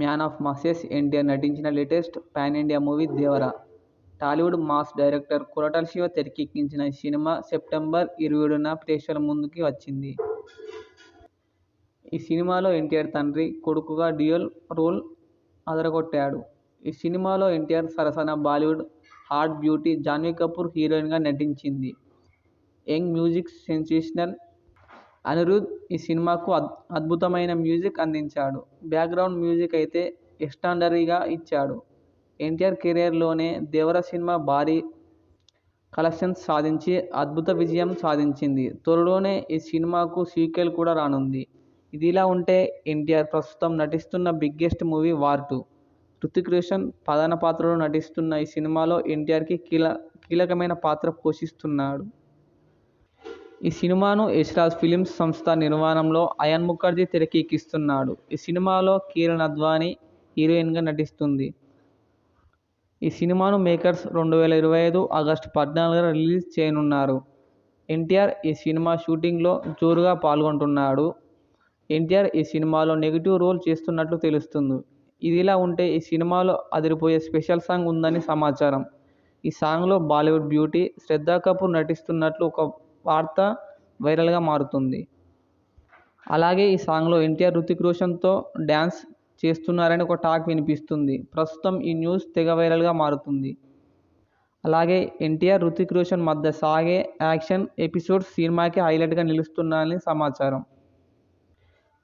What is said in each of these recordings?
Man of masses NTR నటించిన latest pan India movie దేవర. Tollywood mass director Koratala Shiva తెరకెక్కించిన ఈ సినిమా సెప్టెంబర్ 27న ప్రేక్షకుల ముందుకి వచ్చింది. ఈ సినిమాలో ఎన్టీఆర్ తండ్రి, కొడుకుగా డ్యూయల్ రోల్ అదరగొట్టాడు. ఈ సినిమాలో ఎన్టీఆర్ సరసన బాలీవుడ్ హాట్ బ్యూటీ జాన్వీ కపూర్ హీరోయిన్గా నటించింది. యంగ్ మ్యూజిక్ సెన్సేషనల్ అనిరుద్ధ్ ఈ సినిమాకు అద్భుతమైన మ్యూజిక్ అందించాడు. బ్యాక్గ్రౌండ్ మ్యూజిక్ అయితే ఎక్స్ట్రార్డినరీగా ఇచ్చాడు. ఎన్టీఆర్ కెరీర్లోనే దేవర సినిమా భారీ కలెక్షన్స్ సాధించి అద్భుత విజయం సాధించింది. త్వరలోనే ఈ సినిమాకు సీక్వెల్ కూడా రానుంది. ఇదిలా ఉంటే ఎన్టీఆర్ ప్రస్తుతం నటిస్తున్న biggest movie war 2. Hrithik Roshan ప్రధాన పాత్రలో నటిస్తున్న ఈ సినిమాలో ఎన్టీఆర్కి కీలకమైన పాత్ర పోషిస్తున్నాడు. ఈ సినిమాను యశ్ రాజ్ ఫిలిమ్స్ సంస్థ నిర్మాణంలో అయాన్ ముఖర్జీ తెరకెక్కిస్తున్నాడు. ఈ సినిమాలో కిరణ్ అద్వానీ హీరోయిన్గా నటిస్తుంది. ఈ సినిమాను మేకర్స్ 2025 ఆగస్టు 14న రిలీజ్ చేయనున్నారు. ఎన్టీఆర్ ఈ సినిమా షూటింగ్లో జోరుగా పాల్గొంటున్నాడు. ఎన్టీఆర్ ఈ సినిమాలో నెగిటివ్ రోల్ చేస్తున్నట్లు తెలుస్తుంది. ఇదిలా ఉంటే ఈ సినిమాలో అదిరిపోయే స్పెషల్ సాంగ్ ఉందని సమాచారం. ఈ సాంగ్లో బాలీవుడ్ బ్యూటీ శ్రద్ధా కపూర్ నటిస్తున్నట్లు ఒక వార్త వైరల్గా మారుతుంది. అలాగే ఈ సాంగ్లో ఎన్టీఆర్ హృతిక్ రోషన్తో డ్యాన్స్ చేస్తున్నారని ఒక టాక్ వినిపిస్తుంది. ప్రస్తుతం ఈ న్యూస్ తెగ వైరల్గా మారుతుంది. అలాగే ఎన్టీఆర్, హృతిక్ రోషన్ మధ్య సాగే యాక్షన్ ఎపిసోడ్స్ సినిమాకి హైలైట్గా నిలుస్తున్నాయని సమాచారం.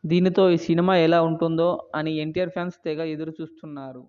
దీనితో ఈ సినిమా ఎలా ఉంటుందో అని ఎన్టీఆర్ ఫ్యాన్స్ తెగ ఎదురు చూస్తున్నారు.